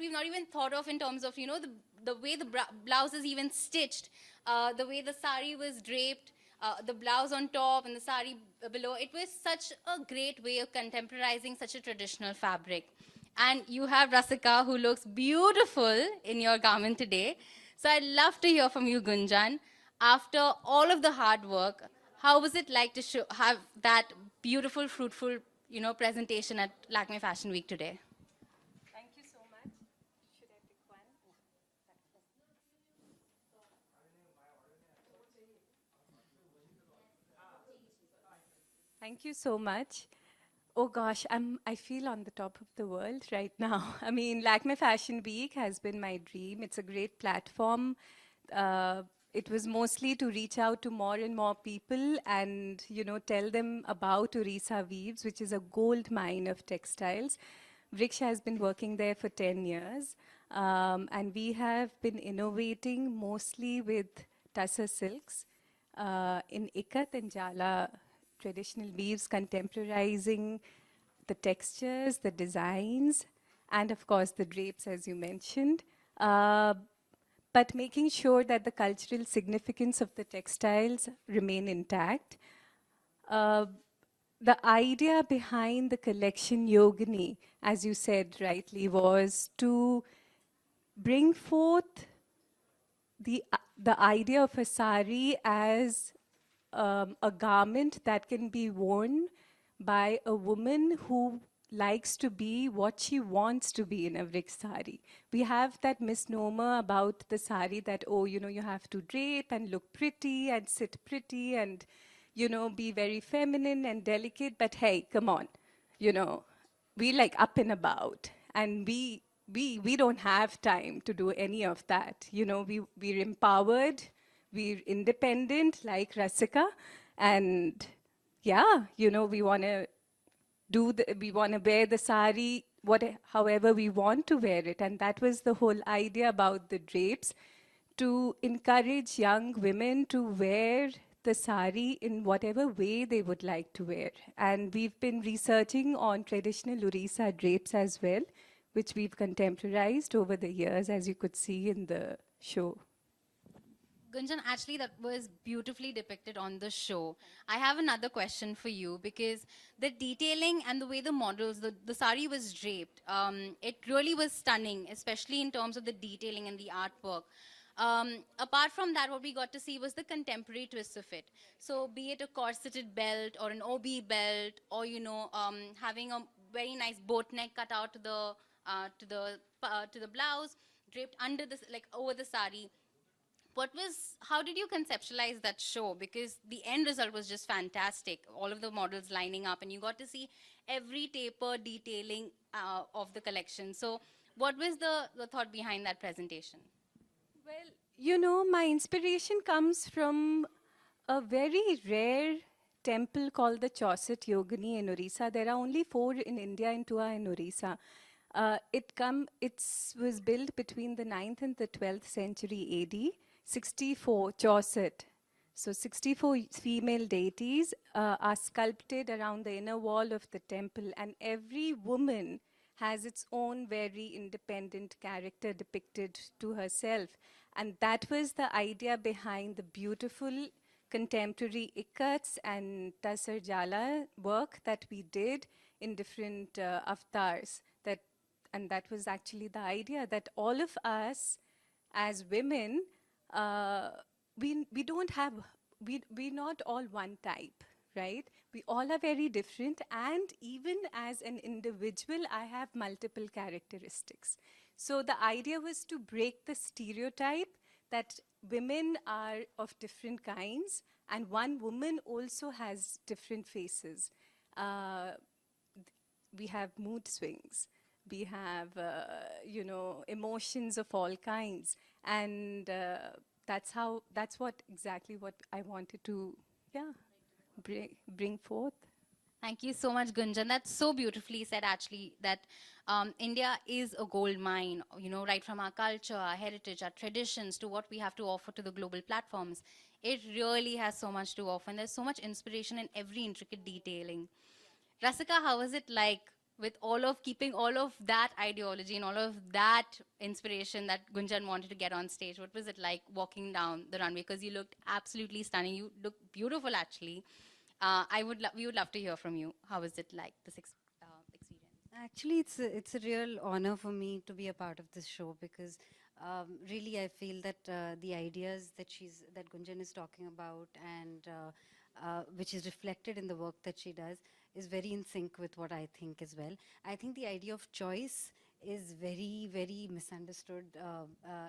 we've not even thought of in terms of, you know, the way the blouse is even stitched, the way the sari was draped, the blouse on top and the sari below. It was such a great way of contemporizing such a traditional fabric. And you have Rasika, who looks beautiful in your garment today. So I'd love to hear from you, Gunjan. After all of the hard work, how was it like to have that beautiful, fruitful, you know, presentation at Lakme Fashion Week today? Thank you so much. Should I pick one? Thank you so much. Oh gosh, I feel on the top of the world right now. I mean, Lakme Fashion Week has been my dream. It's a great platform. It was mostly to reach out to more and more people and, you know, tell them about Orissa Weaves, which is a gold mine of textiles. Vriash has been working there for 10 years. And we have been innovating mostly with tussar silks in Ikat and Jala traditional weaves, contemporizing the textures, the designs, and of course the drapes, as you mentioned, but making sure that the cultural significance of the textiles remain intact. The idea behind the collection Yogini, as you said rightly, was to bring forth the idea of a sari as a garment that can be worn by a woman who likes to be what she wants to be in a Vriash sari. We have that misnomer about the sari that, oh, you know, you have to drape and look pretty and sit pretty and, you know, be very feminine and delicate. But hey, come on, you know, we like up and about, and we don't have time to do any of that. You know, we're empowered, we're independent like Rasika, and yeah, you know, we want to wear the sari however we want to wear it. And that was the whole idea about the drapes, to encourage young women to wear the sari in whatever way they would like to wear. And we've been researching on traditional Orissa drapes as well, which we've contemporized over the years, as you could see in the show. Gunjan, actually, that was beautifully depicted on the show. I have another question for you, because the detailing and the way the models, the sari was draped, it really was stunning, especially in terms of the detailing and the artwork. Apart from that, what we got to see was the contemporary twist of it. So be it a corseted belt or an OB belt, or, you know, having a very nice boat neck cut out to the blouse, draped under the, like over the sari. How did you conceptualize that show? Because the end result was just fantastic. All of the models lining up, and you got to see every taper detailing of the collection. So what was the thought behind that presentation? Well, you know, my inspiration comes from a very rare temple called the Chauset Yogini in Orissa. There are only 4 in India and 2 are in Orissa. It was built between the 9th and the 12th century AD. 64 Chauset. So 64 female deities are sculpted around the inner wall of the temple, and every woman has its own very independent character depicted to herself. And that was the idea behind the beautiful contemporary ikats and Tasar Jala work that we did in different avatars. And that was actually the idea, that all of us as women, we're not all one type, right? We all are very different, and even as an individual, I have multiple characteristics. So the idea was to break the stereotype that women are of different kinds, and one woman also has different faces. We have mood swings. We have, you know, emotions of all kinds. And that's exactly what I wanted to, yeah, bring forth. Thank you so much, Gunjan. That's so beautifully said, actually, that India is a gold mine, you know, right from our culture, our heritage, our traditions, to what we have to offer to the global platforms. It really has so much to offer, and there's so much inspiration in every intricate detailing. Rasika, how was it like with all of keeping all of that ideology and all of that inspiration that Gunjan wanted to get on stage? What was it like walking down the runway? Because you looked absolutely stunning. You look beautiful, actually. We would love to hear from you. How was it like, this experience? Actually, it's a real honor for me to be a part of this show because really I feel that the ideas that Gunjan is talking about and which is reflected in the work that she does is very in sync with what I think as well. I think the idea of choice is very, very misunderstood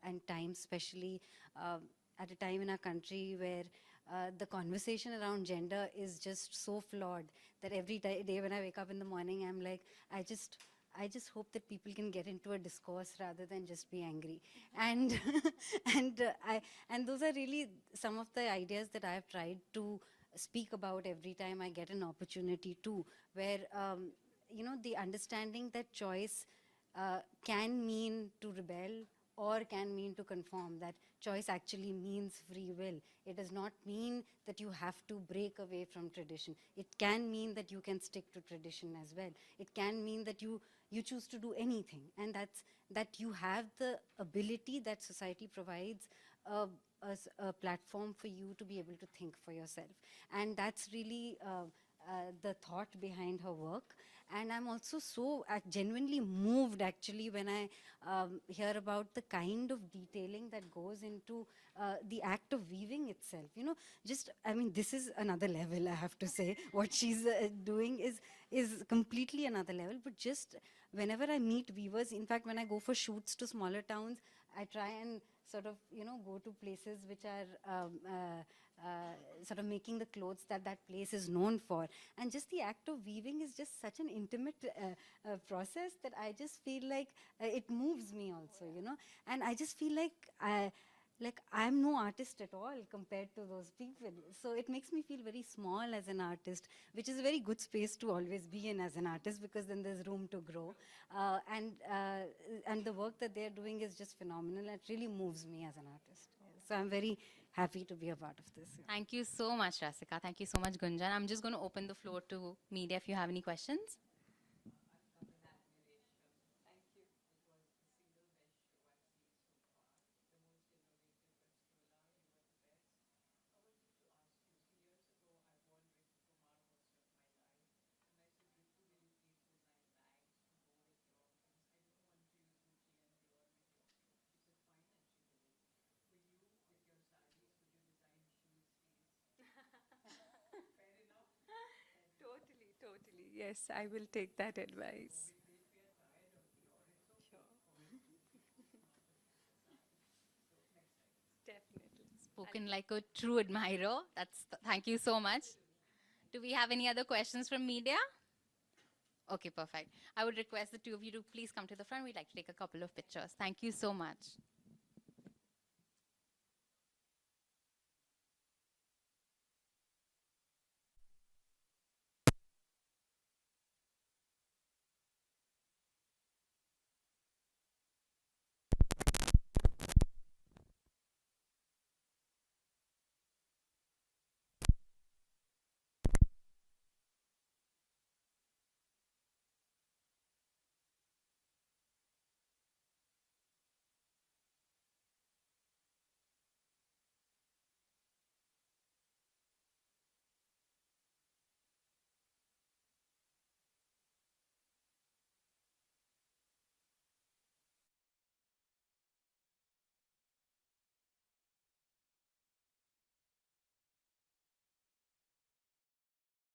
and times, especially at a time in our country where the conversation around gender is just so flawed that every day when I wake up in the morning, I'm like, I just hope that people can get into a discourse rather than just be angry. And and those are really some of the ideas that I've tried to speak about every time I get an opportunity to, where you know, the understanding that choice can mean to rebel or can mean to conform, that choice actually means free will. It does not mean that you have to break away from tradition. It can mean that you can stick to tradition as well. It can mean that you choose to do anything, and that you have the ability that society provides a platform for you to be able to think for yourself. And that's really the thought behind her work. And I'm also so genuinely moved actually when I hear about the kind of detailing that goes into the act of weaving itself. You know, just, I mean, this is another level, I have to say. What she's doing is completely another level. But just whenever I meet weavers, in fact, when I go for shoots to smaller towns, I try and sort of, you know, go to places which are sort of making the clothes that that place is known for. And just the act of weaving is just such an intimate process that I just feel like it moves me also, you know. And I just feel like I'm no artist at all compared to those people. So it makes me feel very small as an artist, which is a very good space to always be in as an artist, because then there's room to grow. And the work that they're doing is just phenomenal. It really moves me as an artist. So I'm very happy to be a part of this. Thank you so much, Rasika. Thank you so much, Gunjan. I'm just going to open the floor to media if you have any questions. Totally, totally. Yes, I will take that advice. Definitely. Spoken like a true admirer. Thank you so much. Do we have any other questions from media? Okay, perfect. I would request the two of you to please come to the front. We'd like to take a couple of pictures. Thank you so much.